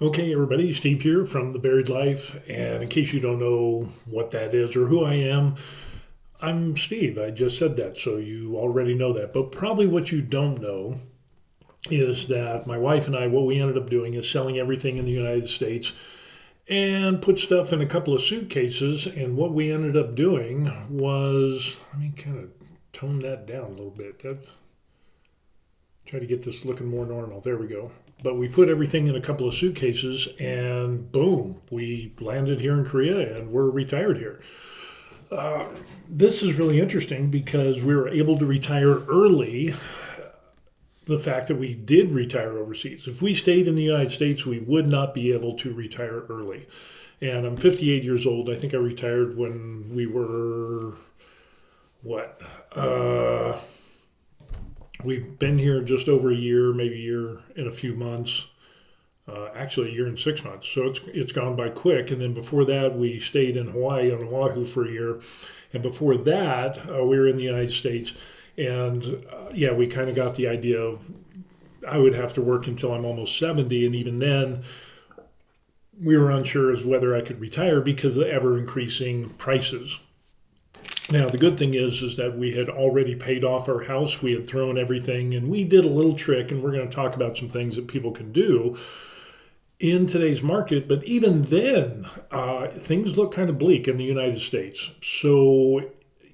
Okay, everybody, Steve here from The Buried Life. And in case you don't know what that is or who I am, I'm Steve. I just said that, so you already know that. But probably what you don't know is that my wife and I, what we ended up doing is selling everything in the United States and put stuff in a couple of suitcases. And what we ended up doing was, let me kind of tone that down a little bit. Try to get this looking more normal. There we go. But we put everything in a couple of suitcases and boom, we landed here in Korea and we're retired here. This is really interesting because we were able to retire early. The fact that we did retire overseas. If we stayed in the United States, we would not be able to retire early. And I'm 58 years old. I think I retired when we were, what? We've been here just over a year, maybe a year and a few months. Actually, a year and 6 months. So it's gone by quick. And then before that, we stayed in Hawaii, on Oahu, for a year. And before that, we were in the United States. And yeah, we kind of got the idea of I would have to work until I'm almost 70. And even then, we were unsure as whether I could retire because of the ever increasing prices. Now, the good thing is that we had already paid off our house. We had thrown everything, and we did a little trick, and we're going to talk about some things that people can do in today's market. But even then, things look kind of bleak in the United States. So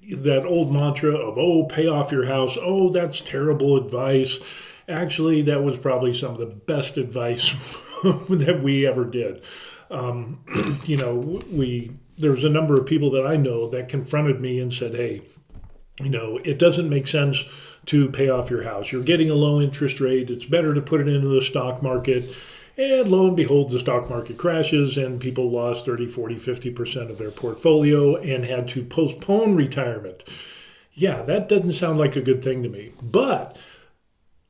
that old mantra of, oh, pay off your house, oh, that's terrible advice. Actually, that was probably some of the best advice that we ever did. You know, there's a number of people that I know that confronted me and said, hey, you know, it doesn't make sense to pay off your house. You're getting a low interest rate. It's better to put it into the stock market. And lo and behold, the stock market crashes and people lost 30, 40, 50% of their portfolio and had to postpone retirement. Yeah, that doesn't sound like a good thing to me. But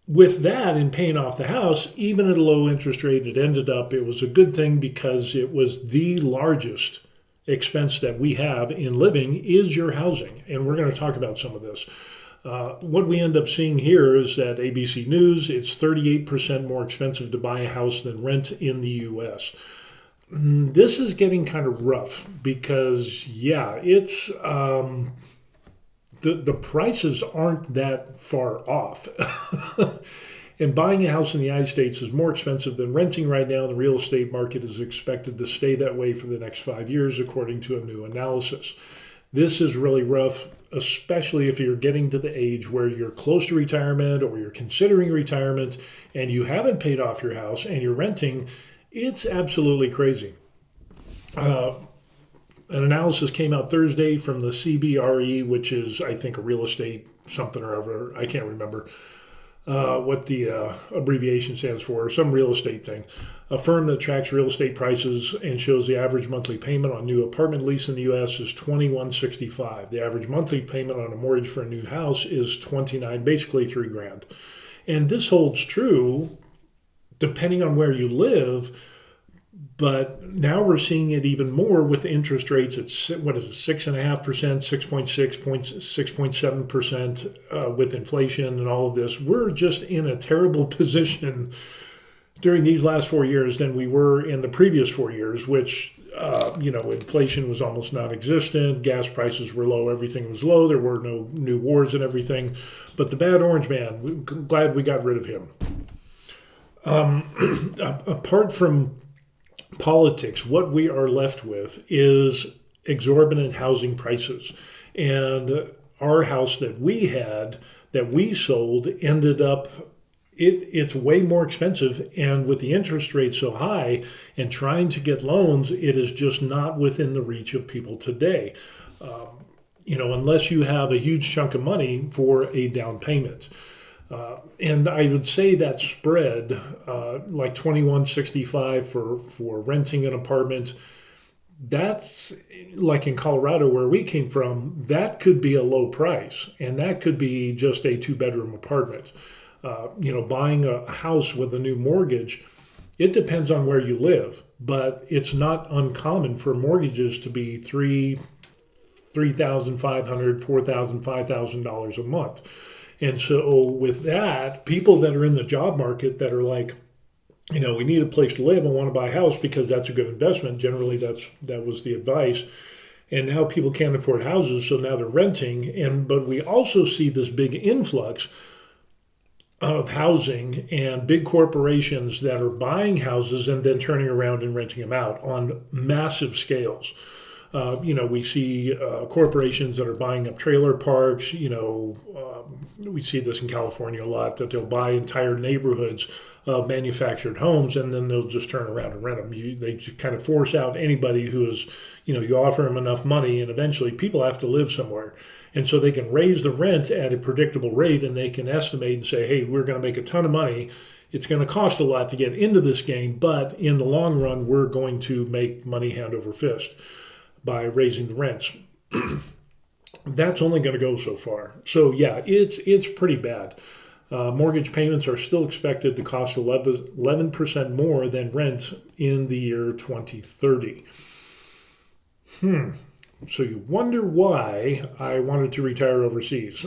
with that and paying off the house, even at a low interest rate, it was a good thing because it was the largest expense that we have in living is your housing. And we're going to talk about some of this. What we end up seeing here is that ABC News, it's 38% more expensive to buy a house than rent in the U.S. This is getting kind of rough because, yeah, it's the prices aren't that far off. And buying a house in the United States is more expensive than renting right now. The real estate market is expected to stay that way for the next 5 years, according to a new analysis. This is really rough, especially if you're getting to the age where you're close to retirement or you're considering retirement and you haven't paid off your house and you're renting. It's absolutely crazy. An analysis came out Thursday from the CBRE, which is, I think, a real estate something or other. I can't remember what the abbreviation stands for, some real estate thing. A firm that tracks real estate prices and shows the average monthly payment on new apartment lease in the U.S. is $2,165. The average monthly payment on a mortgage for a new house is $29, basically $3,000. And this holds true depending on where you live. But now we're seeing it even more with interest rates at 6.5%, 6.7% with inflation and all of this. We're just in a terrible position during these last 4 years than we were in the previous 4 years, which, inflation was almost non-existent. Gas prices were low. Everything was low. There were no new wars and everything. But the bad orange man, we're glad we got rid of him. Apart from politics, what we are left with is exorbitant housing prices. And our house that we sold, ended up, it's way more expensive. And with the interest rate so high and trying to get loans, it is just not within the reach of people today. Unless you have a huge chunk of money for a down payment. And I would say that spread, like $2,165 for renting an apartment, that's like in Colorado where we came from, that could be a low price. And that could be just a 2-bedroom apartment. Buying a house with a new mortgage, it depends on where you live. But it's not uncommon for mortgages to be $3,500, $4,000, $5,000 a month. And so with that, people that are in the job market that are like, we need a place to live and want to buy a house because that's a good investment. Generally, that was the advice. And now people can't afford houses, so now they're renting. But we also see this big influx of housing and big corporations that are buying houses and then turning around and renting them out on massive scales. We see corporations that are buying up trailer parks. We see this in California a lot, that they'll buy entire neighborhoods of manufactured homes and then they'll just turn around and rent them. They just kind of force out anybody who is, you offer them enough money, and eventually people have to live somewhere. And so they can raise the rent at a predictable rate, and they can estimate and say, hey, we're going to make a ton of money. It's going to cost a lot to get into this game, but in the long run, we're going to make money hand over fist by raising the rents. That's only going to go so far. So yeah, it's pretty bad. Mortgage payments are still expected to cost 11% more than rent in the year 2030. So you wonder why I wanted to retire overseas.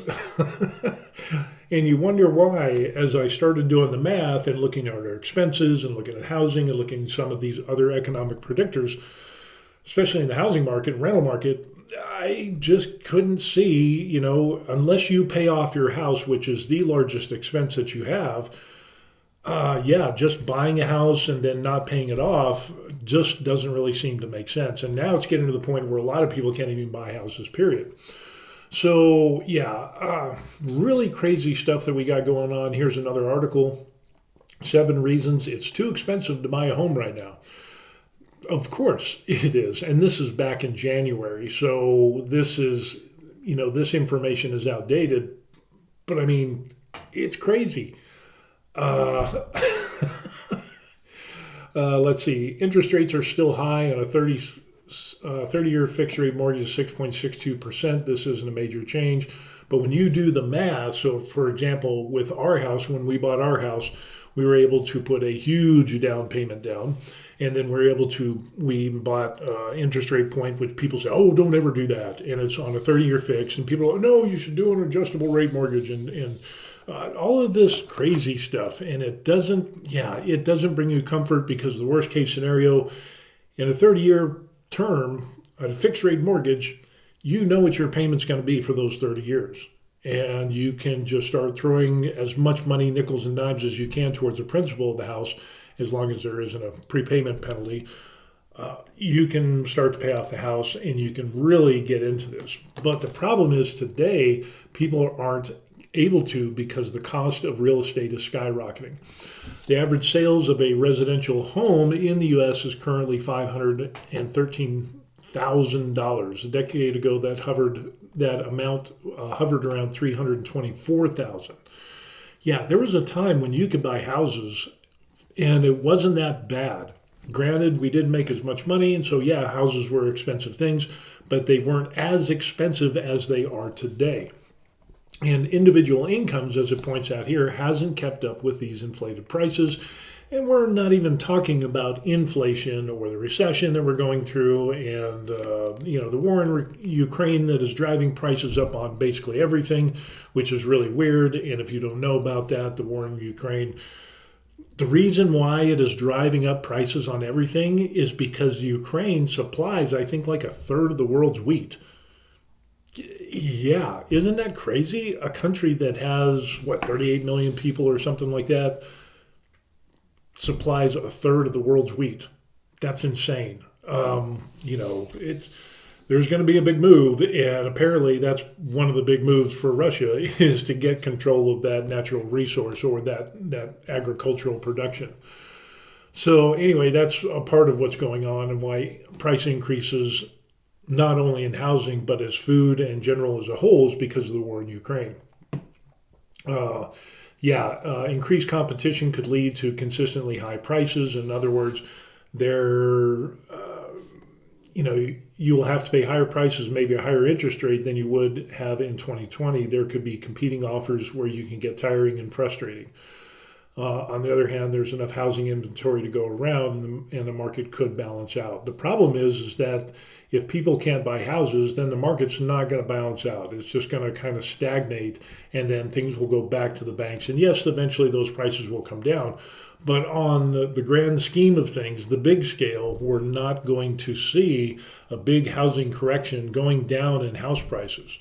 And you wonder why, as I started doing the math and looking at our expenses and looking at housing and looking at some of these other economic predictors, especially in the housing market, rental market, I just couldn't see, unless you pay off your house, which is the largest expense that you have, just buying a house and then not paying it off just doesn't really seem to make sense. And now it's getting to the point where a lot of people can't even buy houses, period. So, really crazy stuff that we got going on. Here's another article, 7 reasons it's too expensive to buy a home right now. Of course it is. And this is back in January. So this is, this information is outdated. But I mean, it's crazy. Let's see. Interest rates are still high on a 30-year fixed rate mortgage is 6.62%. This isn't a major change. But when you do the math, so for example, with our house, when we bought our house, we were able to put a huge down payment down. And then we bought interest rate point, which people say, oh, don't ever do that. And it's on a 30-year fix. And people are, no, you should do an adjustable rate mortgage and all of this crazy stuff. And it doesn't bring you comfort, because the worst case scenario in a 30-year term, at a fixed rate mortgage, what your payment's going to be for those 30 years. And you can just start throwing as much money, nickels and dimes, as you can towards the principal of the house, as long as there isn't a prepayment penalty. You can start to pay off the house and you can really get into this. But the problem is today, people aren't able to, because the cost of real estate is skyrocketing. The average sales of a residential home in the U.S. is currently $513,000. A decade ago, that amount hovered around $324,000. Yeah, there was a time when you could buy houses and it wasn't that bad. Granted, we didn't make as much money, and so houses were expensive things, but they weren't as expensive as they are today. And individual incomes, as it points out here, hasn't kept up with these inflated prices. And we're not even talking about inflation or the recession that we're going through, and the war in Ukraine that is driving prices up on basically everything, which is really weird. And if you don't know about that, the war in Ukraine, the reason why it is driving up prices on everything is because Ukraine supplies, I think, like a third of the world's wheat. Yeah, isn't that crazy? A country that has, 38 million people or something like that, supplies a third of the world's wheat. That's insane. There's going to be a big move, and apparently that's one of the big moves for Russia, is to get control of that natural resource, or that agricultural production. So anyway, that's a part of what's going on and why price increases, not only in housing, but as food and general as a whole, is because of the war in Ukraine. Increased competition could lead to consistently high prices. In other words, you will have to pay higher prices, maybe a higher interest rate than you would have in 2020. There could be competing offers where you can get tiring and frustrating. On the other hand, there's enough housing inventory to go around, and the market could balance out. The problem is that if people can't buy houses, then the market's not going to balance out. It's just going to kind of stagnate, and then things will go back to the banks. And yes, eventually those prices will come down. But on the grand scheme of things, the big scale, we're not going to see a big housing correction going down in house prices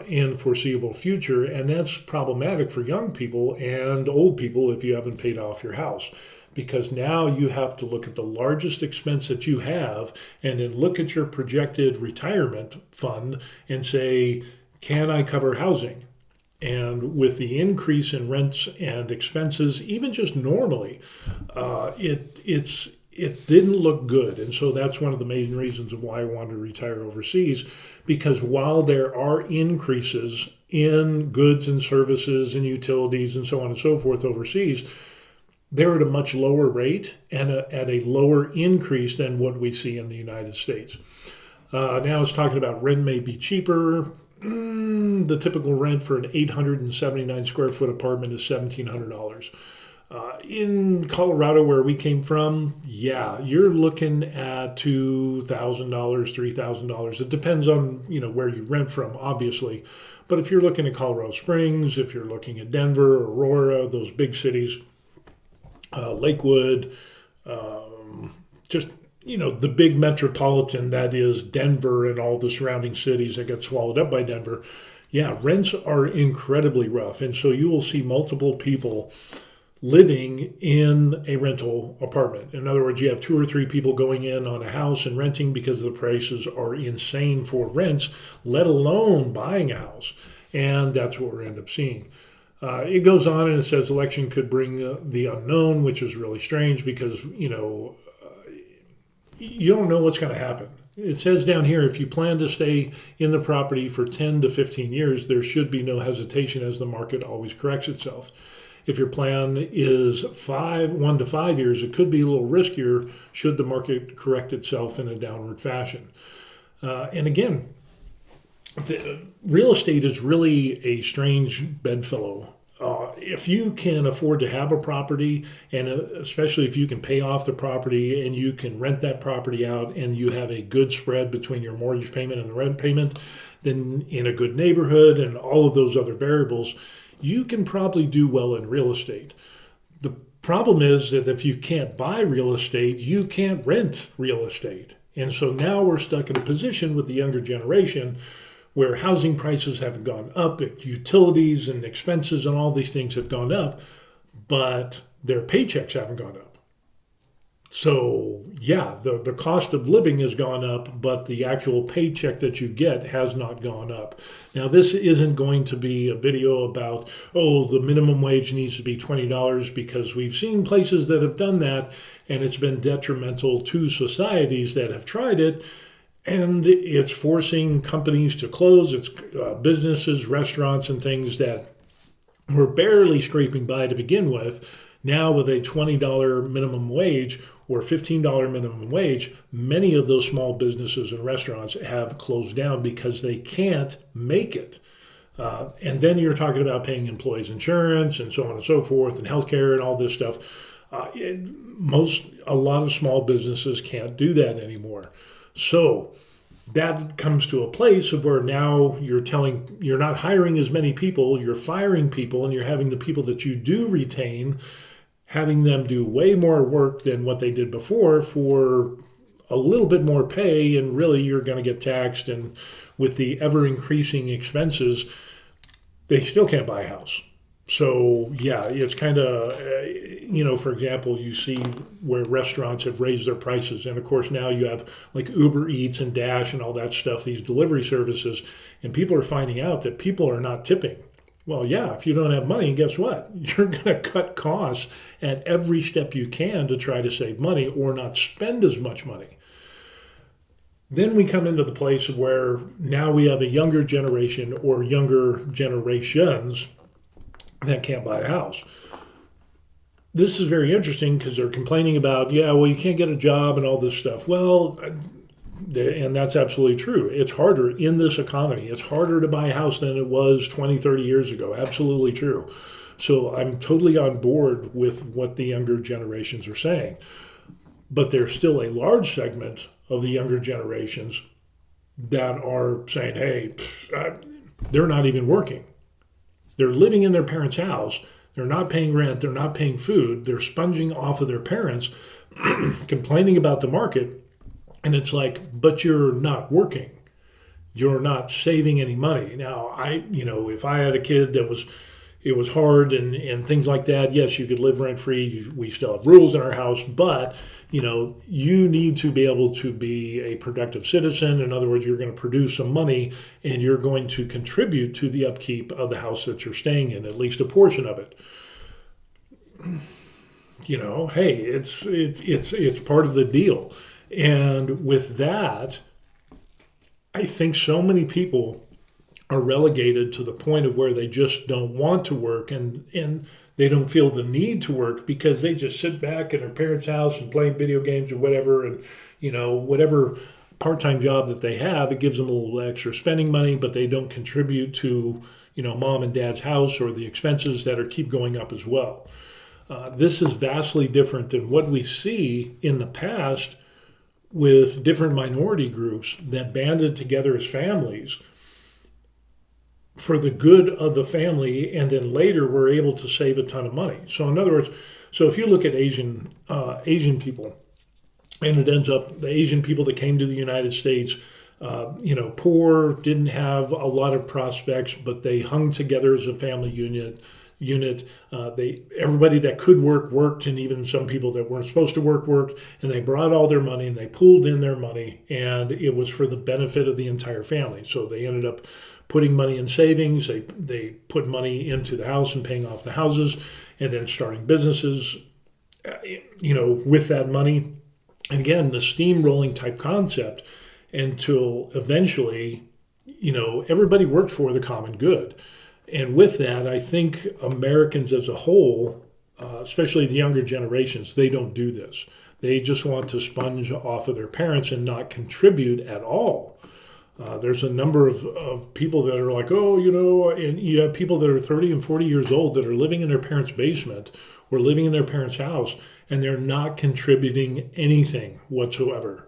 in foreseeable future, and that's problematic for young people and old people if you haven't paid off your house, because now you have to look at the largest expense that you have and then look at your projected retirement fund and say, can I cover housing? And with the increase in rents and expenses, even just normally, it didn't look good. And so that's one of the main reasons of why I wanted to retire overseas, because while there are increases in goods and services and utilities and so on and so forth overseas, they're at a much lower rate and at a lower increase than what we see in the United States. Now it's talking about rent may be cheaper. The typical rent for an 879 square foot apartment is $1,700. In Colorado, where we came from, yeah, you're looking at $2,000, $3,000. It depends on where you rent from, obviously. But if you're looking at Colorado Springs, if you're looking at Denver, Aurora, those big cities, Lakewood, just the big metropolitan that is Denver and all the surrounding cities that get swallowed up by Denver, yeah, rents are incredibly rough. And so you will see multiple people living in a rental apartment. In other words, you have 2 or 3 people going in on a house and renting because the prices are insane for rents, let alone buying a house. And that's what we end up seeing. It goes on and it says election could bring the unknown, which is really strange because, you don't know what's going to happen. It says down here, if you plan to stay in the property for 10 to 15 years, there should be no hesitation as the market always corrects itself. If your plan is 1 to 5 years, it could be a little riskier should the market correct itself in a downward fashion. And again, real estate is really a strange bedfellow. If you can afford to have a property, and especially if you can pay off the property and you can rent that property out and you have a good spread between your mortgage payment and the rent payment, then in a good neighborhood and all of those other variables, you can probably do well in real estate. The problem is that if you can't buy real estate, you can't rent real estate. And so now we're stuck in a position with the younger generation where housing prices have gone up, utilities and expenses and all these things have gone up, but their paychecks haven't gone up. So yeah, the cost of living has gone up, but the actual paycheck that you get has not gone up. Now, this isn't going to be a video about, the minimum wage needs to be $20, because we've seen places that have done that, and it's been detrimental to societies that have tried it, and it's forcing companies to close. It's businesses, restaurants, and things that were barely scraping by to begin with. Now with a $20 minimum wage or $15 minimum wage, many of those small businesses and restaurants have closed down because they can't make it. And then you're talking about paying employees insurance and so on and so forth, and healthcare and all this stuff. A lot of small businesses can't do that anymore. So that comes to a place of where now you're not hiring as many people, you're firing people, and you're having the people that you do retain, having them do way more work than what they did before for a little bit more pay, and really you're going to get taxed. And with the ever increasing expenses, they still can't buy a house. So yeah, it's kind of, for example, you see where restaurants have raised their prices. And of course, now you have like Uber Eats and Dash and all that stuff, these delivery services, and people are finding out that people are not tipping. Well, yeah, if you don't have money, guess what? You're going to cut costs at every step you can to try to save money or not spend as much money. Then we come into the place of where now we have a younger generation or younger generations that can't buy a house. This is very interesting because they're complaining about, you can't get a job and all this stuff. Well, and that's absolutely true. It's harder in this economy. It's harder to buy a house than it was 20, 30 years ago. Absolutely true. So I'm totally on board with what the younger generations are saying. But there's still a large segment of the younger generations that are saying, hey, they're not even working. They're living in their parents' house. They're not paying rent. They're not paying food. They're sponging off of their parents, complaining about the market. And it's like, but you're not working. You're not saving any money. Now, if I had a kid that it was hard and things like that, yes, you could live rent free. We still have rules in our house, but you need to be able to be a productive citizen. In other words, you're going to produce some money and you're going to contribute to the upkeep of the house that you're staying in, at least a portion of it. Hey, it's part of the deal. And with that, I think so many people are relegated to the point of where they just don't want to work and they don't feel the need to work because they just sit back in their parents' house and playing video games or whatever, and whatever part-time job that they have, it gives them a little extra spending money, but they don't contribute to mom and dad's house or the expenses that keep going up as well. This is vastly different than what we see in the past with different minority groups that banded together as families for the good of the family, and then later were able to save a ton of money. So in other words, if you look at Asian people, and it ends up the Asian people that came to the United States, poor, didn't have a lot of prospects, but they hung together as a family unit. Everybody that could work worked, and even some people that weren't supposed to work worked, and they brought all their money and they pooled in their money, and it was for the benefit of the entire family. So they ended up putting money in savings. They put money into the house and paying off the houses, and then starting businesses, with that money. And again, the steamrolling type concept until eventually, everybody worked for the common good. And with that, I think Americans as a whole, especially the younger generations, they don't do this. They just want to sponge off of their parents and not contribute at all. There's a number of people that are like, and you have people that are 30 and 40 years old that are living in their parents' basement or living in their parents' house, and they're not contributing anything whatsoever.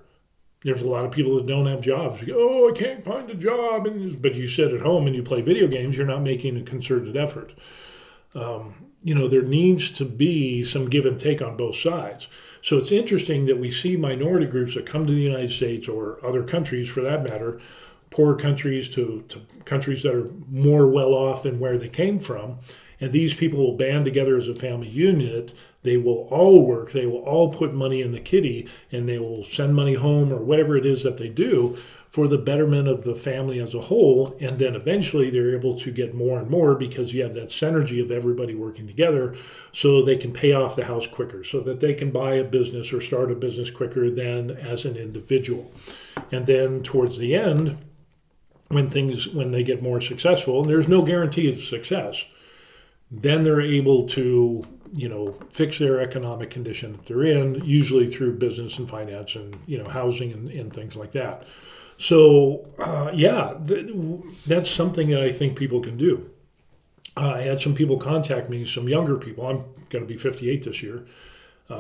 There's a lot of people that don't have jobs. You go, I can't find a job. But you sit at home and you play video games, you're not making a concerted effort. There needs to be some give and take on both sides. So it's interesting that we see minority groups that come to the United States or other countries for that matter, poorer countries to countries that are more well off than where they came from. And these people will band together as a family unit. They will all work. They will all put money in the kitty, and they will send money home or whatever it is that they do for the betterment of the family as a whole. And then eventually they're able to get more and more because you have that synergy of everybody working together, so they can pay off the house quicker, so that they can buy a business or start a business quicker than as an individual. And then towards the end, when they get more successful, and there's no guarantee of success, then they're able to, fix their economic condition that they're in, usually through business and finance and, housing and things like that. So, that's something that I think people can do. I had some people contact me, some younger people, I'm going to be 58 this year,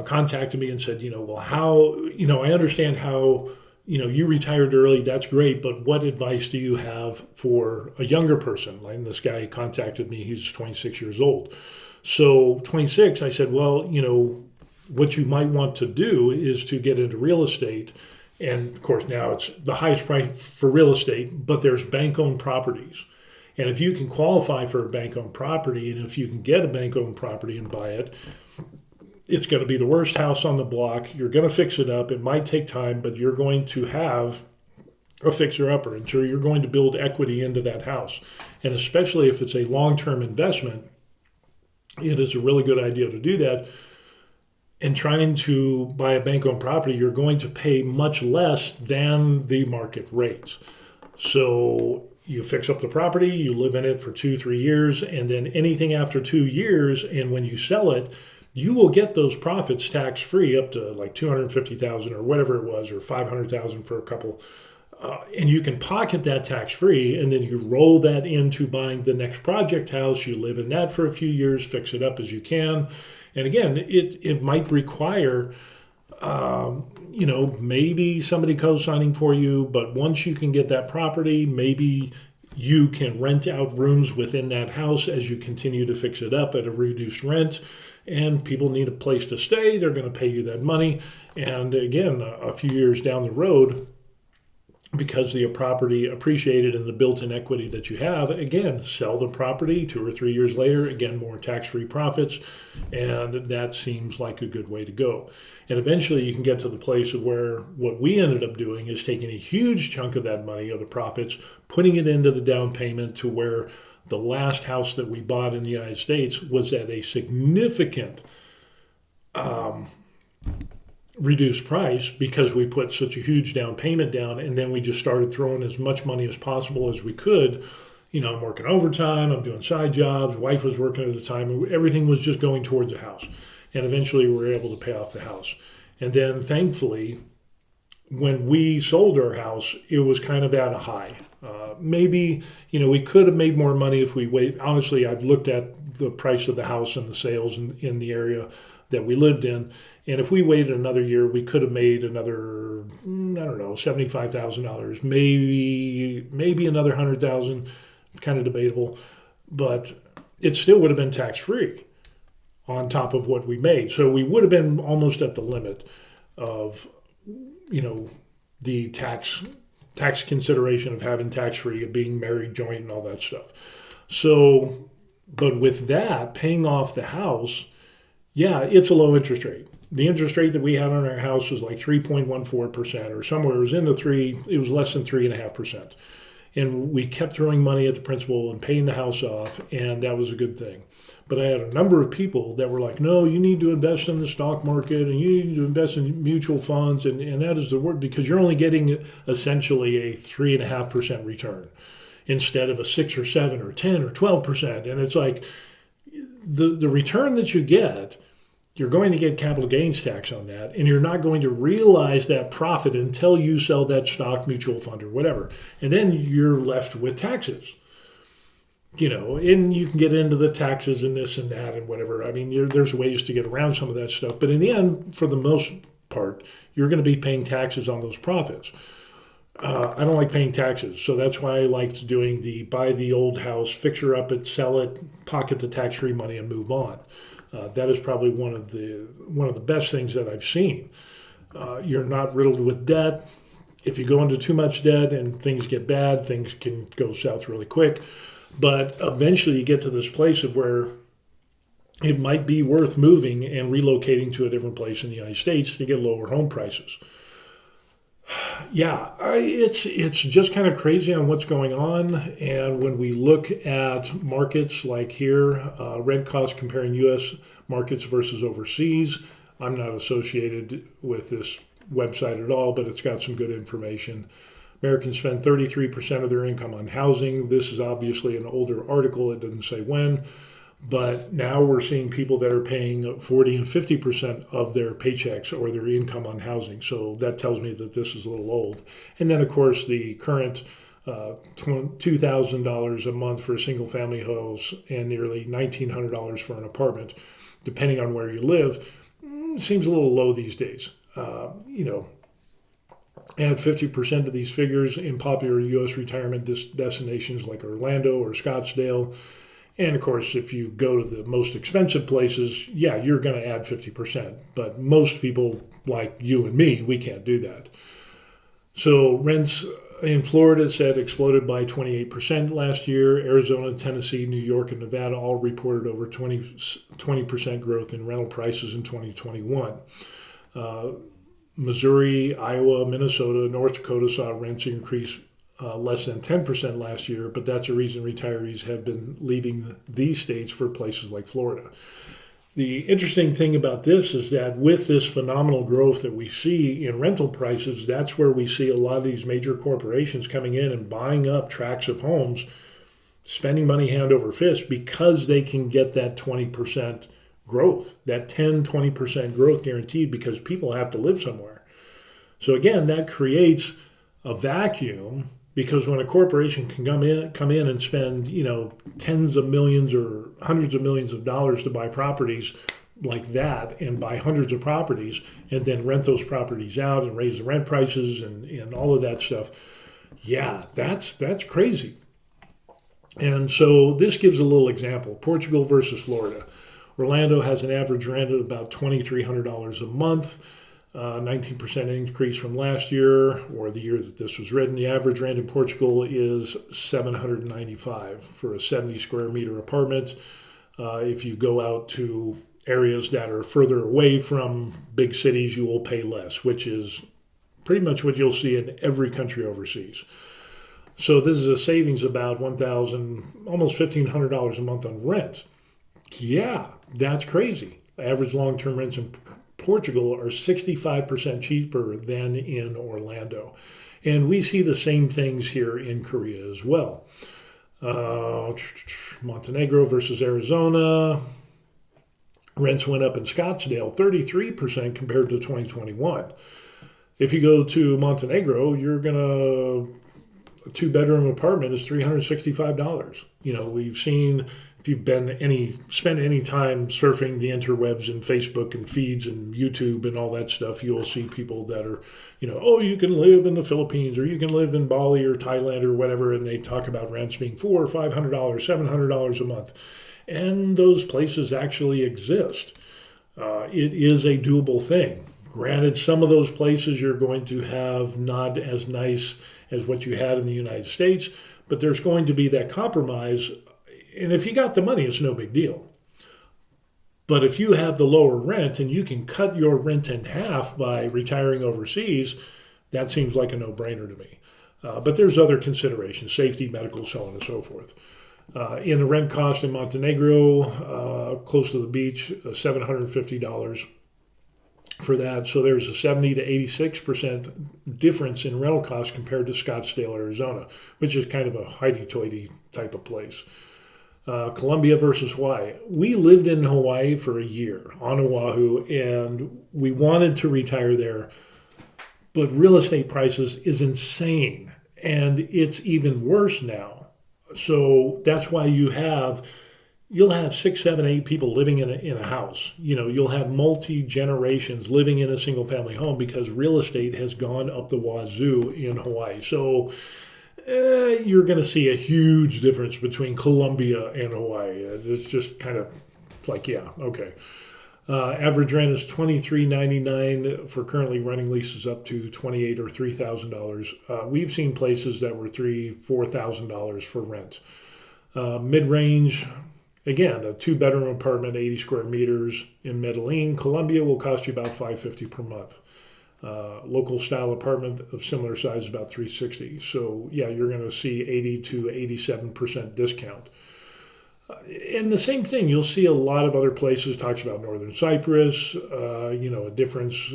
contacted me and said, how, I understand how, you retired early, that's great, but what advice do you have for a younger person? And this guy contacted me, he's 26 years old. So 26, I said, well, what you might want to do is to get into real estate. And of course, now it's the highest price for real estate, but there's bank-owned properties. And if you can qualify for a bank-owned property, and if you can get a bank-owned property and buy it, it's going to be the worst house on the block. You're going to fix it up. It might take time, but you're going to have a fixer-upper. And so you're going to build equity into that house. And especially if it's a long-term investment, it is a really good idea to do that. And trying to buy a bank-owned property, you're going to pay much less than the market rates. So you fix up the property, you live in it for 2-3 years, and then anything after 2 years, and when you sell it, you will get those profits tax-free up to like $250,000 or whatever it was, or $500,000 for a couple. and you can pocket that tax free, and then you roll that into buying the next project house. You live in that for a few years, fix it up as you can. And again, it might require, maybe somebody co-signing for you, but once you can get that property, maybe you can rent out rooms within that house as you continue to fix it up at a reduced rent. And people need a place to stay. They're going to pay you that money. And again, a few years down the road, because the property appreciated and the built-in equity that you have, again, sell the property 2 or 3 years later, again, more tax-free profits, and that seems like a good way to go. And eventually you can get to the place of where what we ended up doing is taking a huge chunk of that money, or the profits, putting it into the down payment, to where the last house that we bought in the United States was at a significant reduced price, because we put such a huge down payment down, and then we just started throwing as much money as possible as we could. I'm working overtime, I'm doing side jobs, wife was working at the time, everything was just going towards the house. And eventually we were able to pay off the house. And then thankfully, when we sold our house, it was kind of at a high. Maybe, we could have made more money if we wait. Honestly, I've looked at the price of the house and the sales in the area that we lived in. And if we waited another year, we could have made another, $75,000, maybe another $100,000, kind of debatable, but it still would have been tax free on top of what we made. So we would have been almost at the limit of, the tax consideration of having tax free, of being married, joint, and all that stuff. So, but with that, paying off the house, yeah, it's a low interest rate. The interest rate that we had on our house was like 3.14%, or somewhere it was in the three. It was less than 3.5%, and we kept throwing money at the principal and paying the house off, and that was a good thing. But I had a number of people that were like, "No, you need to invest in the stock market, and you need to invest in mutual funds, and that is the word, because you're only getting essentially a 3.5% return instead of a 6 or 7 or 10 or 12%." And it's like the return that you get, you're going to get capital gains tax on that, and you're not going to realize that profit until you sell that stock, mutual fund, or whatever. And then you're left with taxes. And you can get into the taxes and this and that and whatever. I mean, there's ways to get around some of that stuff. But in the end, for the most part, you're going to be paying taxes on those profits. I don't like paying taxes, so that's why I liked doing the buy the old house, fix her up, it, sell it, pocket the tax-free money, and move on. That is probably one of the best things that I've seen. You're not riddled with debt. If you go into too much debt and things get bad, things can go south really quick. But eventually you get to this place of where it might be worth moving and relocating to a different place in the United States to get lower home prices. Yeah, it's just kind of crazy on what's going on. And when we look at markets like here, rent costs comparing U.S. markets versus overseas, I'm not associated with this website at all, but it's got some good information. Americans spend 33% of their income on housing. This is obviously an older article. It doesn't say when. But now we're seeing people that are paying 40 and 50% of their paychecks or their income on housing. So that tells me that this is a little old. And then, of course, the current $2,000 a month for a single family house and nearly $1,900 for an apartment, depending on where you live, seems a little low these days. Add 50% of these figures in popular U.S. retirement destinations like Orlando or Scottsdale. And of course, if you go to the most expensive places, yeah, you're going to add 50%. But most people like you and me, we can't do that. So rents in Florida said exploded by 28% last year. Arizona, Tennessee, New York, and Nevada all reported over 20% growth in rental prices in 2021. Missouri, Iowa, Minnesota, North Dakota saw rents increase less than 10% last year, but that's a reason retirees have been leaving these states for places like Florida. The interesting thing about this is that with this phenomenal growth that we see in rental prices, that's where we see a lot of these major corporations coming in and buying up tracts of homes, spending money hand over fist because they can get that 20% growth, that 10-20% growth guaranteed, because people have to live somewhere. So again, that creates a vacuum, because when a corporation can come in and spend, tens of millions or hundreds of millions of dollars to buy properties like that, and buy hundreds of properties and then rent those properties out and raise the rent prices and all of that stuff, yeah, that's crazy. And so this gives a little example: Portugal versus Florida. Orlando has an average rent of about $2,300 a month, 19% increase from last year, or the year that this was written. The average rent in Portugal is $795 for a 70 square meter apartment. If you go out to areas that are further away from big cities, you will pay less, which is pretty much what you'll see in every country overseas. So this is a savings about $1,000, almost $1,500 a month on rent. Yeah, that's crazy. Average long-term rents in Portugal are 65% cheaper than in Orlando. And we see the same things here in Korea as well. Montenegro versus Arizona. Rents went up in Scottsdale 33% compared to 2021. If you go to Montenegro, a two-bedroom apartment is $365. We've seen, if you've spent any time surfing the interwebs and Facebook and feeds and YouTube and all that stuff, you'll see people that are, you can live in the Philippines, or you can live in Bali or Thailand or whatever, and they talk about rents being $400 or $500, $700 a month. And those places actually exist. It is a doable thing. Granted, some of those places you're going to have not as nice as what you had in the United States, but there's going to be that compromise. And if you got the money, it's no big deal. But if you have the lower rent and you can cut your rent in half by retiring overseas, that seems like a no-brainer to me. But there's other considerations: safety, medical, so on and so forth. In the rent cost in Montenegro, close to the beach, $750 for that. So there's a 70 to 86% difference in rental costs compared to Scottsdale, Arizona, which is kind of a hoity-toity type of place. Colombia versus Hawaii. We lived in Hawaii for a year on Oahu, and we wanted to retire there, but real estate prices is insane, and it's even worse now. So that's why you'll have 6, 7, 8 people living in a house. You'll have multi-generations living in a single-family home because real estate has gone up the wazoo in Hawaii. So you're going to see a huge difference between Colombia and Hawaii. It's just kind of like, yeah, okay. Average rent is $23.99 for currently running leases up to $2,800 or $3,000. We've seen places that were $3,000, $4,000 for rent. Mid-range, again, a 2-bedroom apartment, 80 square meters in Medellin, Colombia, will cost you about $550 per month. Local style apartment of similar size is about $360. So yeah, you're going to see 80 to 87% discount. And the same thing, you'll see a lot of other places. Talks about Northern Cyprus, a difference.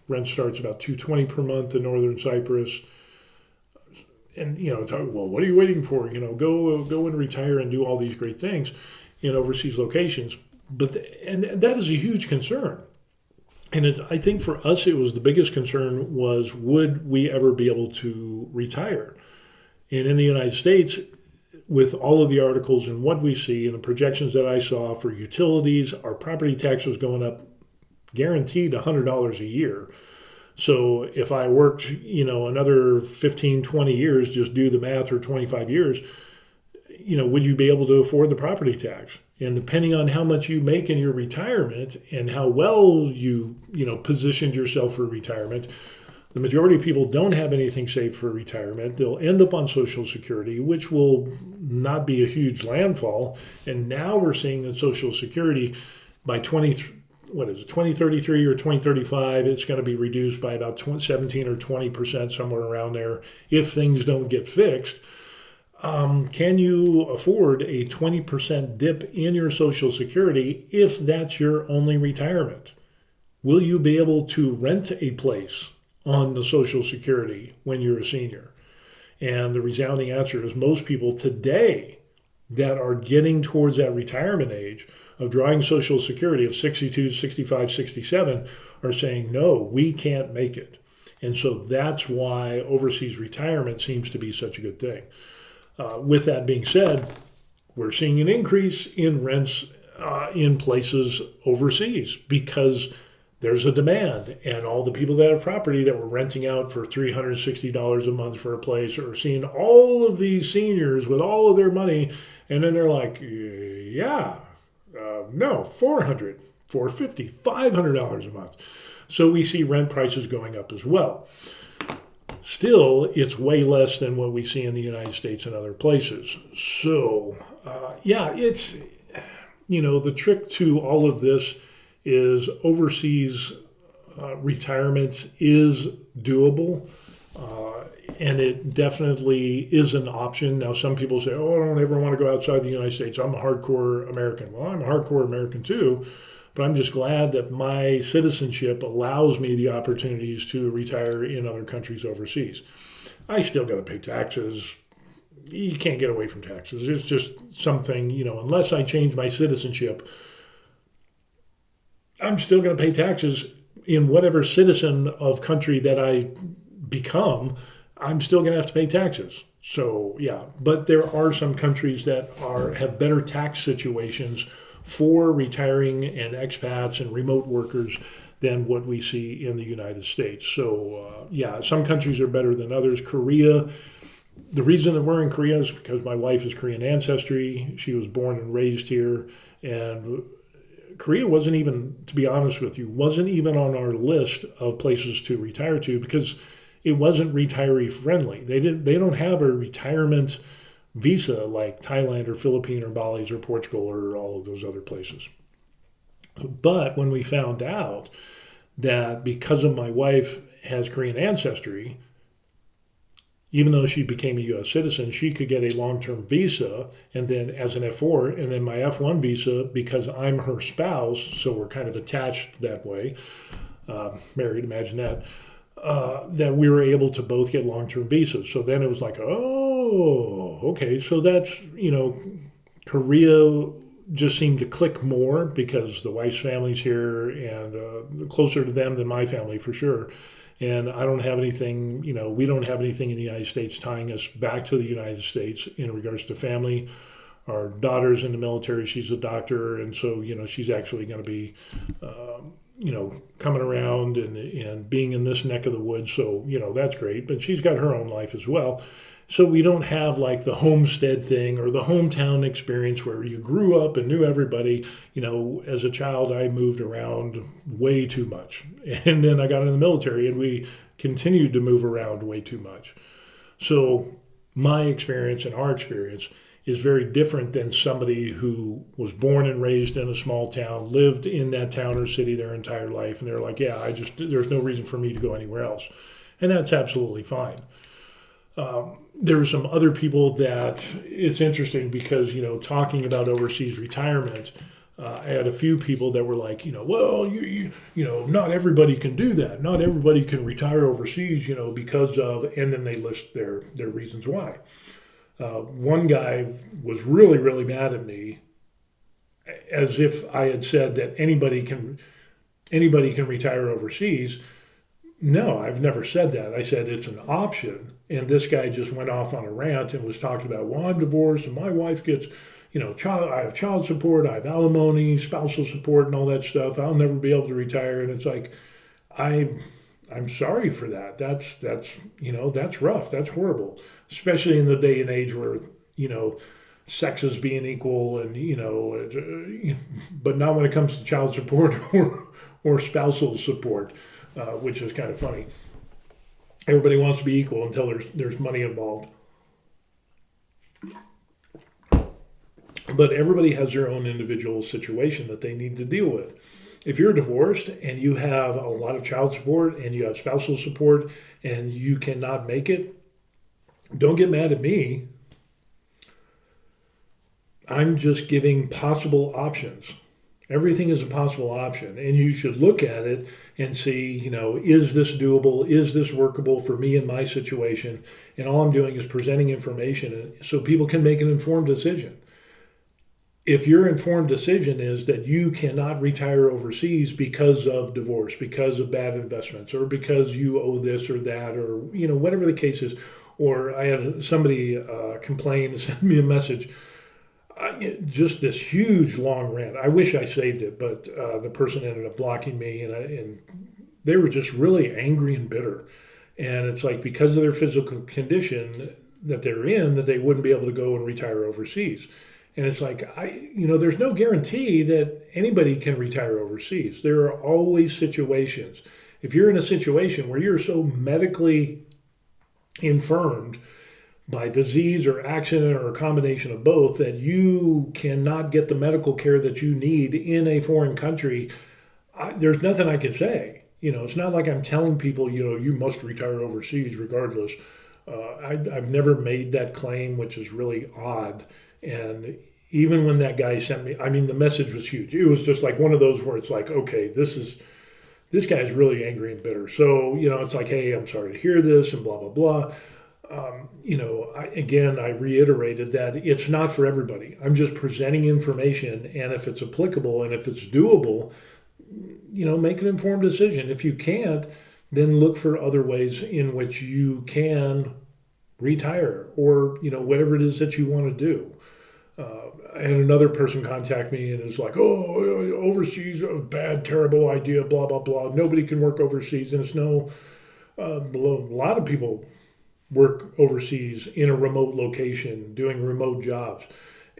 Rent starts about $220 per month in Northern Cyprus. And, well, what are you waiting for? Go and retire and do all these great things in overseas locations. And that is a huge concern. And I think for us, it was the biggest concern was, would we ever be able to retire? And in the United States, with all of the articles and what we see and the projections that I saw for utilities, our property tax was going up guaranteed $100 a year. So if I worked, another 15, 20 years, just do the math, or 25 years, would you be able to afford the property tax? And depending on how much you make in your retirement and how well you positioned yourself for retirement, the majority of people don't have anything saved for retirement. They'll end up on Social Security, which will not be a huge landfall. And now we're seeing that Social Security by 2033 or 2035, it's going to be reduced by about 17 or 20%, somewhere around there, if things don't get fixed. Can you afford a 20% dip in your Social Security if that's your only retirement? Will you be able to rent a place on the Social Security when you're a senior? And the resounding answer is most people today that are getting towards that retirement age of drawing Social Security of 62, 65, 67 are saying, no, we can't make it. And so that's why overseas retirement seems to be such a good thing. With that being said, we're seeing an increase in rents in places overseas because there's a demand, and all the people that have property that were renting out for $360 a month for a place are seeing all of these seniors with all of their money, and then they're like, yeah, no, $400, $450, $500 a month. So we see rent prices going up as well. Still, it's way less than what we see in the United States and other places. So, it's, the trick to all of this is overseas retirement is doable, and it definitely is an option. Now, some people say, oh, I don't ever want to go outside the United States. I'm a hardcore American. Well, I'm a hardcore American too, but I'm just glad that my citizenship allows me the opportunities to retire in other countries overseas. I still got to pay taxes. You can't get away from taxes. It's just something, unless I change my citizenship, I'm still going to pay taxes in whatever citizen of country that I become. I'm still going to have to pay taxes. So, yeah, but there are some countries that have better tax situations for retiring and expats and remote workers than what we see in the United States. So, some countries are better than others. Korea, the reason that we're in Korea is because my wife is Korean ancestry. She was born and raised here. And Korea wasn't even, to be honest with you, wasn't even on our list of places to retire to because it wasn't retiree friendly. They don't have a retirement visa like Thailand or Philippines or Bali's or Portugal or all of those other places. But when we found out that because of my wife has Korean ancestry, even though she became a U.S. citizen, she could get a long-term visa, and then as an F4, and then my F1 visa, because I'm her spouse, so we're kind of attached that way, married, imagine that, that we were able to both get long-term visas. So then it was like, oh, okay, so that's, Korea just seemed to click more because the wife's family's here and closer to them than my family for sure. And I don't have anything, we don't have anything in the United States tying us back to the United States in regards to family. Our daughter's in the military, she's a doctor, and so, she's actually going to be, coming around and being in this neck of the woods. So, that's great. But she's got her own life as well. So we don't have like the homestead thing or the hometown experience where you grew up and knew everybody. As a child, I moved around way too much. And then I got in the military and we continued to move around way too much. So my experience and our experience is very different than somebody who was born and raised in a small town, lived in that town or city their entire life. And they're like, there's no reason for me to go anywhere else. And that's absolutely fine. There were some other people that it's interesting because, talking about overseas retirement, I had a few people that were like, well, not everybody can do that. Not everybody can retire overseas, because of, and then they list their reasons why. One guy was really, really mad at me as if I had said that anybody can retire overseas. No, I've never said that. I said it's an option. And this guy just went off on a rant and was talking about, well, I'm divorced and my wife gets, I have child support, I have alimony, spousal support and all that stuff. I'll never be able to retire. And it's like, I'm sorry for that. That's rough. That's horrible, especially in the day and age where, sexes being equal and, but not when it comes to child support or spousal support. Which is kind of funny. Everybody wants to be equal until there's money involved. But everybody has their own individual situation that they need to deal with. If you're divorced and you have a lot of child support and you have spousal support and you cannot make it, don't get mad at me. I'm just giving possible options. Everything is a possible option, and you should look at it and see, is this doable? Is this workable for me in my situation? And all I'm doing is presenting information so people can make an informed decision. if your informed decision is that you cannot retire overseas because of divorce, because of bad investments, or because you owe this or that, or whatever the case is, or I had somebody complain, send me a message, just this huge long rant. I wish I saved it, but the person ended up blocking me, and they were just really angry and bitter. And it's like because of their physical condition that they're in, that they wouldn't be able to go and retire overseas. And it's like, there's no guarantee that anybody can retire overseas. There are always situations. If you're in a situation where you're so medically infirmed by disease or accident or a combination of both that you cannot get the medical care that you need in a foreign country, there's nothing I can say. It's not like I'm telling people, you must retire overseas regardless. I've never made that claim, which is really odd. And even when that guy sent me, the message was huge. It was just like one of those where it's like, okay, this guy's really angry and bitter. So, it's like, hey, I'm sorry to hear this and blah, blah, blah. I reiterated that it's not for everybody. I'm just presenting information, and if it's applicable and if it's doable, make an informed decision. If you can't, then look for other ways in which you can retire or, whatever it is that you want to do. I had another person contact me and it's like, oh, overseas, a bad, terrible idea, blah, blah, blah. Nobody can work overseas. And a lot of people work overseas in a remote location, doing remote jobs.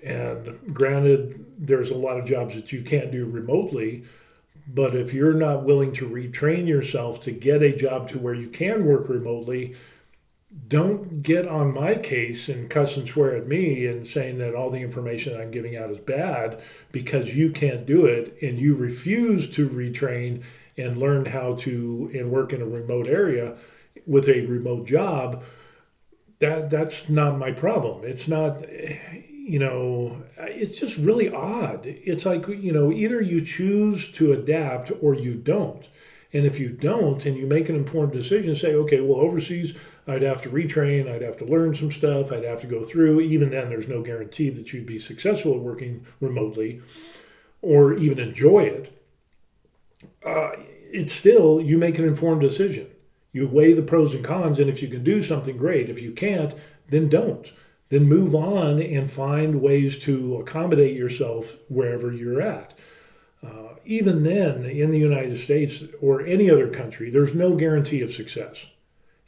And granted, there's a lot of jobs that you can't do remotely, but if you're not willing to retrain yourself to get a job to where you can work remotely, don't get on my case and cuss and swear at me and saying that all the information I'm giving out is bad because you can't do it and you refuse to retrain and learn how to and work in a remote area with a remote job. That's not my problem. It's not, it's just really odd. It's like, either you choose to adapt or you don't. And if you don't, and you make an informed decision, say, okay, well, overseas, I'd have to retrain, I'd have to learn some stuff, I'd have to go through. Even then, there's no guarantee that you'd be successful at working remotely or even enjoy it. It's still, you make an informed decision. You weigh the pros and cons, and if you can do something, great. If you can't, then don't. Then move on and find ways to accommodate yourself wherever you're at. Even then, in the United States or any other country, there's no guarantee of success.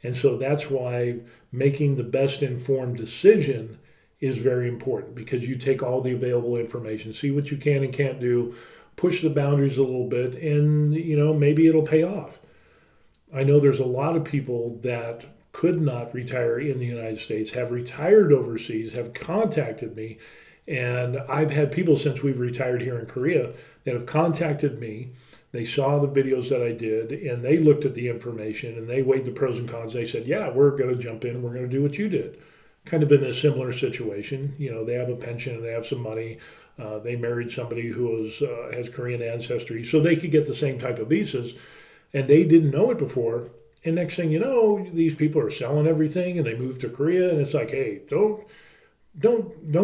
And so that's why making the best informed decision is very important, because you take all the available information, see what you can and can't do, push the boundaries a little bit, and maybe it'll pay off. I know there's a lot of people that could not retire in the United States, have retired overseas, have contacted me. And I've had people since we've retired here in Korea that have contacted me. They saw the videos that I did and they looked at the information and they weighed the pros and cons. They said, yeah, we're going to jump in. We're going to do what you did. Kind of in a similar situation. They have a pension and they have some money. They married somebody who has Korean ancestry, so they could get the same type of visas. And they didn't know it before. And next thing you know, these people are selling everything and they move to Korea. And it's like, hey, don't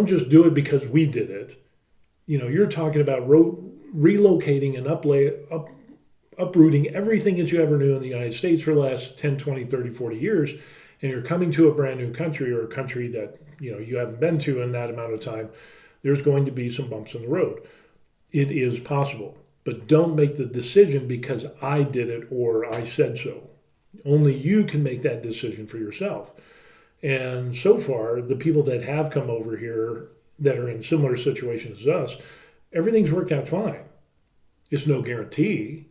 just do it because we did it. You're talking about relocating and uprooting everything that you ever knew in the United States for the last 10, 20, 30, 40 years. And you're coming to a brand new country or a country that you haven't been to in that amount of time. There's going to be some bumps in the road. It is possible. But don't make the decision because I did it or I said so. Only you can make that decision for yourself. And so far, the people that have come over here that are in similar situations as us, everything's worked out fine. It's no guarantee,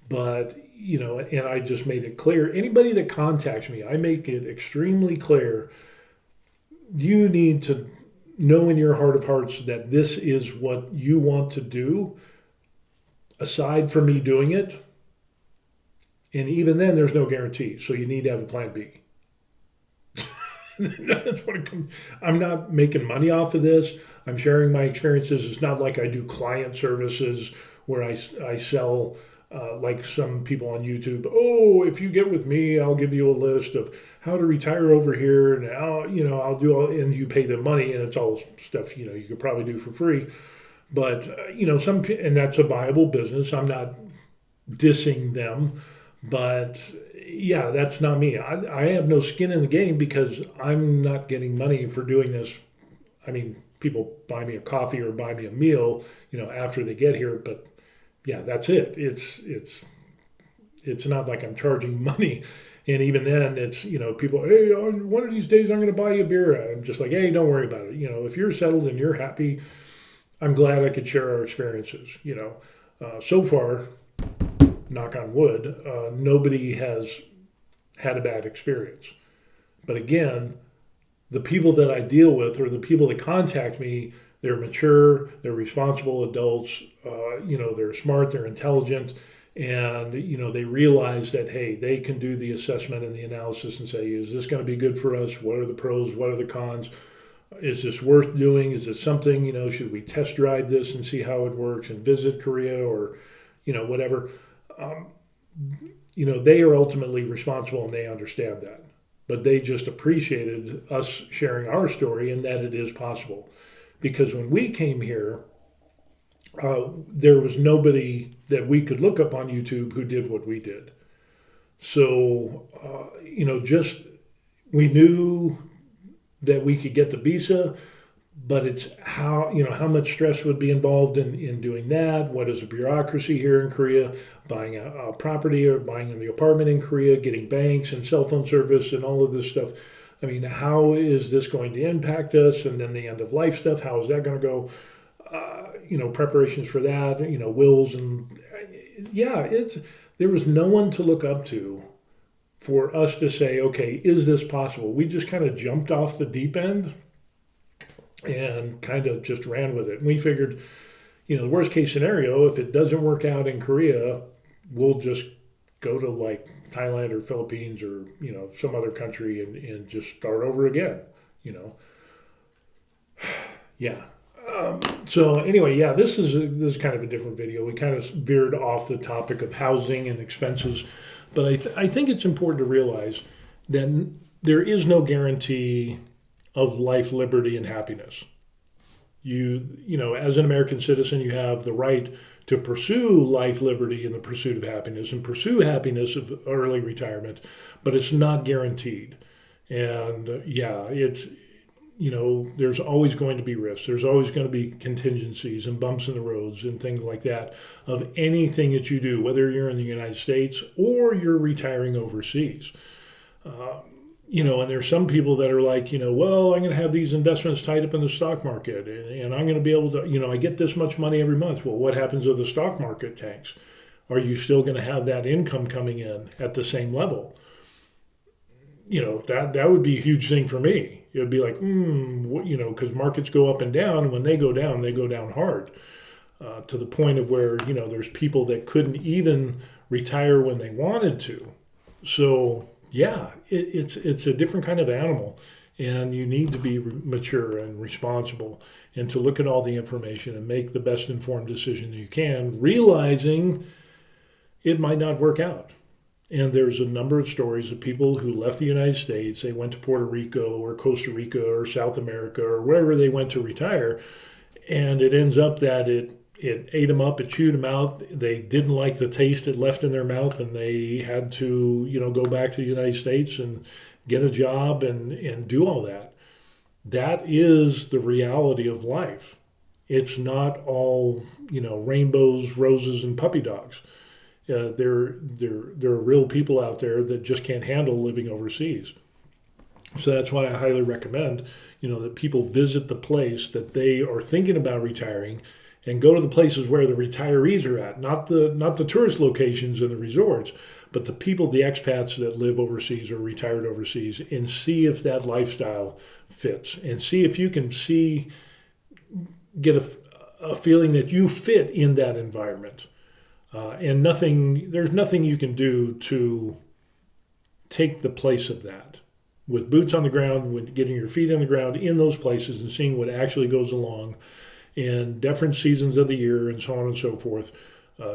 but, and I just made it clear. Anybody that contacts me, I make it extremely clear. You need to know in your heart of hearts that this is what you want to do, aside from me doing it. And even then, there's no guarantee. So you need to have a plan B. That's what it comes. I'm not making money off of this. I'm sharing my experiences. It's not like I do client services where I sell like some people on YouTube. Oh, if you get with me, I'll give you a list of how to retire over here, and I'll do all, and you pay them money, and it's all stuff you could probably do for free. But and that's a viable business. I'm not dissing them, but yeah, that's not me. I have no skin in the game because I'm not getting money for doing this. I mean, people buy me a coffee or buy me a meal, after they get here, but yeah, that's it. It's not like I'm charging money. And even then, it's, people, hey, one of these days I'm going to buy you a beer. I'm just like, hey, don't worry about it. If you're settled and you're happy, I'm glad I could share our experiences. So far, knock on wood, nobody has had a bad experience. But again, the people that I deal with or the people that contact me, they're mature, they're responsible adults, they're smart, they're intelligent, and they realize that, hey, they can do the assessment and the analysis and say, is this going to be good for us? What are the pros? What are the cons? Is this worth doing? Is this something, should we test drive this and see how it works and visit Korea or, whatever? They are ultimately responsible and they understand that. But they just appreciated us sharing our story and that it is possible. Because when we came here, there was nobody that we could look up on YouTube who did what we did. So, just we knew that we could get the visa, but it's how much stress would be involved in doing that. What is the bureaucracy here in Korea, buying a property or buying the apartment in Korea, getting banks and cell phone service and all of this stuff. I mean, how is this going to impact us? And then the end of life stuff, how is that going to go? Preparations for that, wills and yeah, there was no one to look up to for us to say, okay, is this possible? We just kind of jumped off the deep end and kind of just ran with it. And we figured, the worst case scenario, if it doesn't work out in Korea, we'll just go to like Thailand or Philippines or, some other country and just start over again, Yeah. So anyway, yeah, this is kind of a different video. We kind of veered off the topic of housing and expenses, but I think it's important to realize that there is no guarantee of life, liberty, and happiness. As an American citizen, you have the right to pursue life, liberty, and the pursuit of happiness, and pursue happiness of early retirement, but it's not guaranteed. And there's always going to be risks. There's always going to be contingencies and bumps in the roads and things like that of anything that you do, whether you're in the United States or you're retiring overseas. And there's some people that are like, well, I'm going to have these investments tied up in the stock market and I'm going to be able to, I get this much money every month. Well, what happens if the stock market tanks? Are you still going to have that income coming in at the same level? That would be a huge thing for me. It would be like, because markets go up and down, and when they go down hard, to the point of where, there's people that couldn't even retire when they wanted to. So, yeah, it's a different kind of animal, and you need to be mature and responsible and to look at all the information and make the best informed decision you can, realizing it might not work out. And there's a number of stories of people who left the United States, they went to Puerto Rico or Costa Rica or South America or wherever they went to retire, and it ends up that it ate them up, it chewed them out. They didn't like the taste it left in their mouth, and they had to, go back to the United States and get a job and do all that. That is the reality of life. It's not all, rainbows, roses, and puppy dogs. There are real people out there that just can't handle living overseas. So that's why I highly recommend, that people visit the place that they are thinking about retiring and go to the places where the retirees are at, not the tourist locations and the resorts, but the people, the expats that live overseas or retired overseas, and see if that lifestyle fits and see if you can get a feeling that you fit in that environment. And there's nothing you can do to take the place of that. With boots on the ground, with getting your feet on the ground in those places and seeing what actually goes along in different seasons of the year and so on and so forth,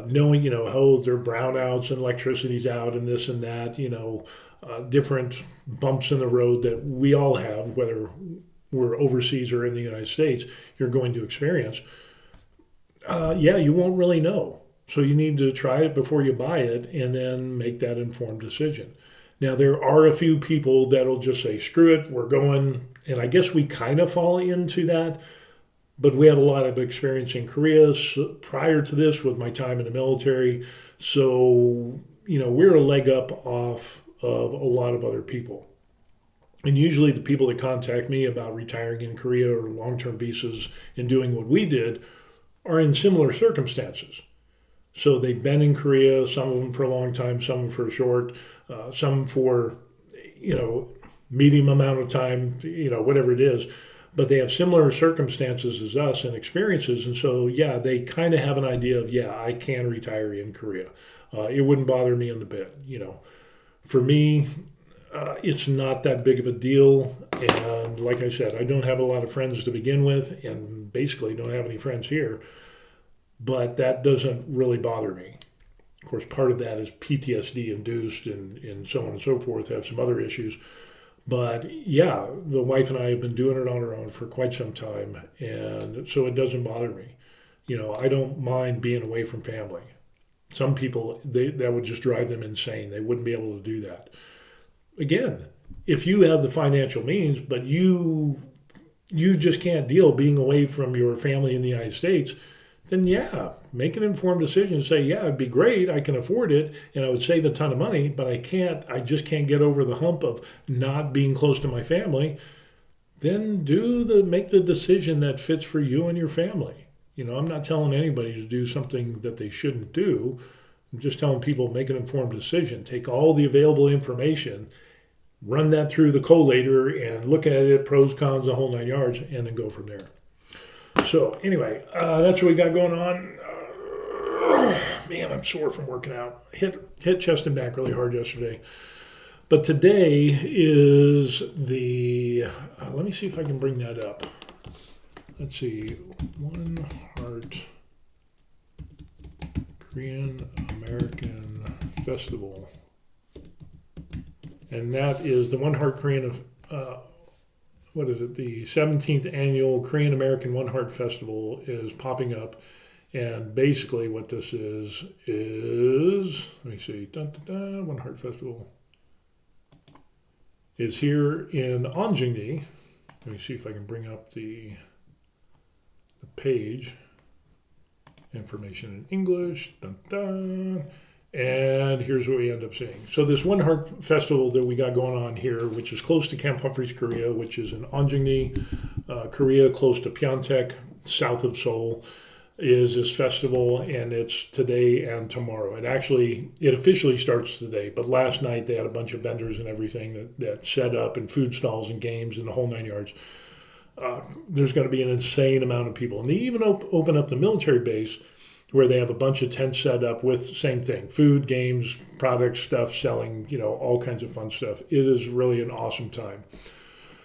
knowing, how there are brownouts and electricity's out and this and that, different bumps in the road that we all have, whether we're overseas or in the United States, you're going to experience. yeah, you won't really know. So you need to try it before you buy it and then make that informed decision. Now, there are a few people that'll just say, screw it, we're going. And I guess we kind of fall into that, but we had a lot of experience in Korea prior to this with my time in the military. So, we're a leg up off of a lot of other people. And usually the people that contact me about retiring in Korea or long term visas and doing what we did are in similar circumstances. So they've been in Korea, some of them for a long time, some for a short, some for, you know, medium amount of time, whatever it is. But they have similar circumstances as us and experiences. And so, yeah, they kind of have an idea of, yeah, I can retire in Korea. It wouldn't bother me in the bit. For me, it's not that big of a deal. And like I said, I don't have a lot of friends to begin with and basically don't have any friends here. But that doesn't really bother me. Of course, part of that is PTSD induced and so on and so forth, have some other issues. But yeah, the wife and I have been doing it on our own for quite some time. And so it doesn't bother me. I don't mind being away from family. Some people, that would just drive them insane. They wouldn't be able to do that. Again, if you have the financial means, but you just can't deal being away from your family in the United States, then yeah, make an informed decision. Say, yeah, it'd be great. I can afford it and I would save a ton of money, but I just can't get over the hump of not being close to my family. Then make the decision that fits for you and your family. I'm not telling anybody to do something that they shouldn't do. I'm just telling people make an informed decision. Take all the available information, run that through the collator and look at it, pros, cons, the whole 9 yards, and then go from there. So anyway, that's what we got going on. Man, I'm sore from working out. Hit chest and back really hard yesterday. But today is let me see if I can bring that up. Let's see, One Heart Korean American Festival. And that is the One Heart Korean what is it? The 17th annual Korean American One Heart Festival is popping up. And basically what this is, let me see, One Heart Festival is here in Onjingni. Let me see if I can bring up the page. Information in English. And here's what we end up seeing. So this One Heart Festival that we got going on here, which is close to Camp Humphreys, Korea, which is in Onjingni, Korea, close to Pyeongtaek, south of Seoul, is this festival, and it's today and tomorrow. It officially starts today, but last night they had a bunch of vendors and everything that set up and food stalls and games and the whole 9 yards. There's going to be an insane amount of people. And they even open up the military base where they have a bunch of tents set up with same thing, food, games, products, stuff, selling, all kinds of fun stuff. It is really an awesome time.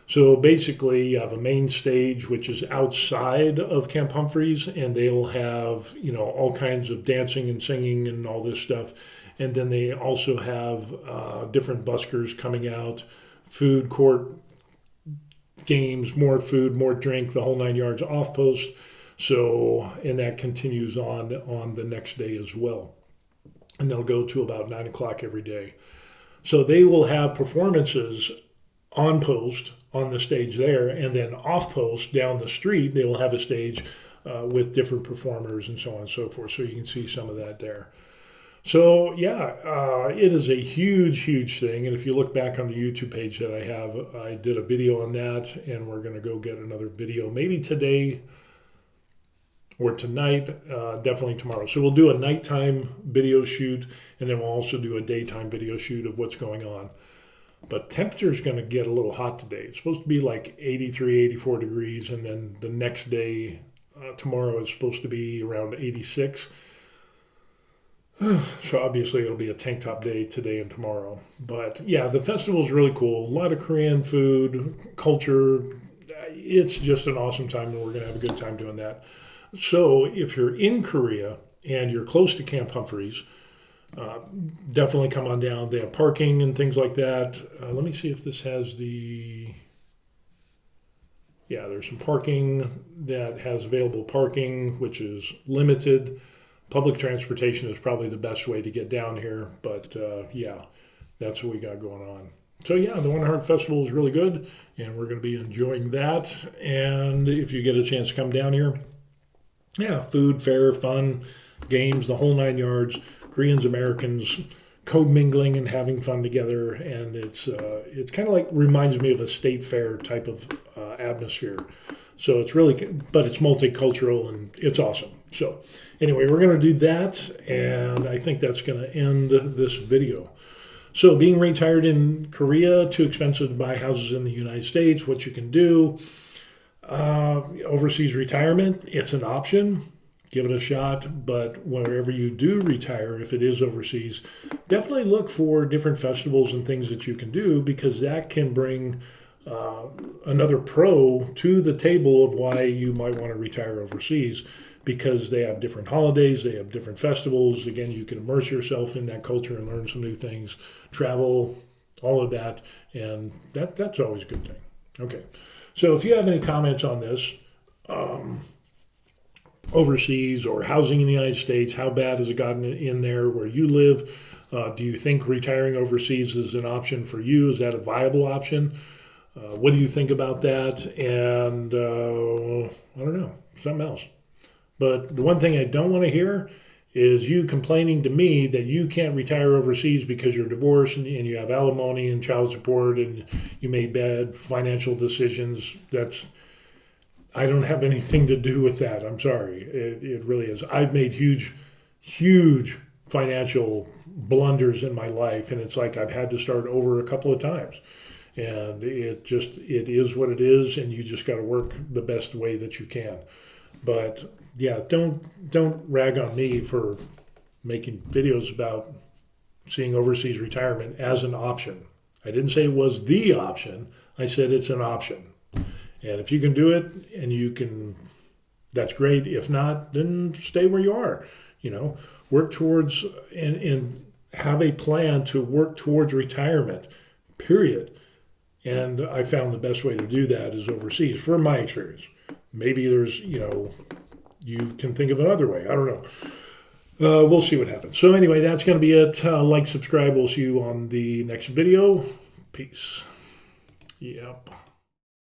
So basically you have a main stage, which is outside of Camp Humphreys, and they'll have, all kinds of dancing and singing and all this stuff. And then they also have different buskers coming out, food court, games, more food, more drink, the whole 9 yards off post. So, and that continues on the next day as well. And they'll go to about 9 o'clock every day. So they will have performances on post on the stage there, and then off post down the street, they will have a stage with different performers and so on and so forth. So you can see some of that there. So yeah, it is a huge, huge thing. And if you look back on the YouTube page that I have, I did a video on that, and we're going to go get another video maybe today or tonight, definitely tomorrow. So we'll do a nighttime video shoot, and then we'll also do a daytime video shoot of what's going on. But temperature is going to get a little hot today. It's supposed to be like 83, 84 degrees, and then the next day, tomorrow, is supposed to be around 86. So obviously it'll be a tank top day today and tomorrow. But yeah, the festival is really cool. A lot of Korean food, culture. It's just an awesome time, and we're going to have a good time doing that. So if you're in Korea and you're close to Camp Humphreys, definitely come on down. They have parking and things like that. Let me see if this has the... yeah, there's some parking that has available parking, which is limited. Public transportation is probably the best way to get down here, but yeah, that's what we got going on. So yeah, the Wonder Heart Festival is really good, and we're going to be enjoying that. And if you get a chance to come down here, yeah, food, fair, fun, games, the whole 9 yards. Koreans, Americans, co-mingling and having fun together, and it's kind of like reminds me of a state fair type of atmosphere. So it's really, but it's multicultural and it's awesome. So anyway, we're going to do that, and I think that's going to end this video. So being retired in Korea, too expensive to buy houses in the United States, what you can do. Overseas retirement, it's an option. Give it a shot, but wherever you do retire, if it is overseas, definitely look for different festivals and things that you can do, because that can bring another pro to the table of why you might want to retire overseas, because they have different holidays, they have different festivals. Again, you can immerse yourself in that culture and learn some new things, travel, all of that, and that's always a good thing. Okay, so if you have any comments on this, overseas or housing in the United States, how bad has it gotten in there where you live? Do you think retiring overseas is an option for you? Is that a viable option? What do you think about that? And I don't know, something else. But the one thing I don't want to hear is you complaining to me that you can't retire overseas because you're divorced and you have alimony and child support and you made bad financial decisions. I don't have anything to do with that. I'm sorry. It really is. I've made huge financial blunders in my life, and it's like I've had to start over a couple of times. And it is what it is, and you just got to work the best way that you can. But yeah, don't rag on me for making videos about seeing overseas retirement as an option. I didn't say it was the option. I said it's an option. And if you can do it and you can, that's great. If not, then stay where you are. Work towards and have a plan to work towards retirement, period. And I found the best way to do that is overseas, from my experience. Maybe there's, you can think of another way. I don't know. We'll see what happens. So anyway, that's going to be it. Like, subscribe. We'll see you on the next video. Peace. Yep.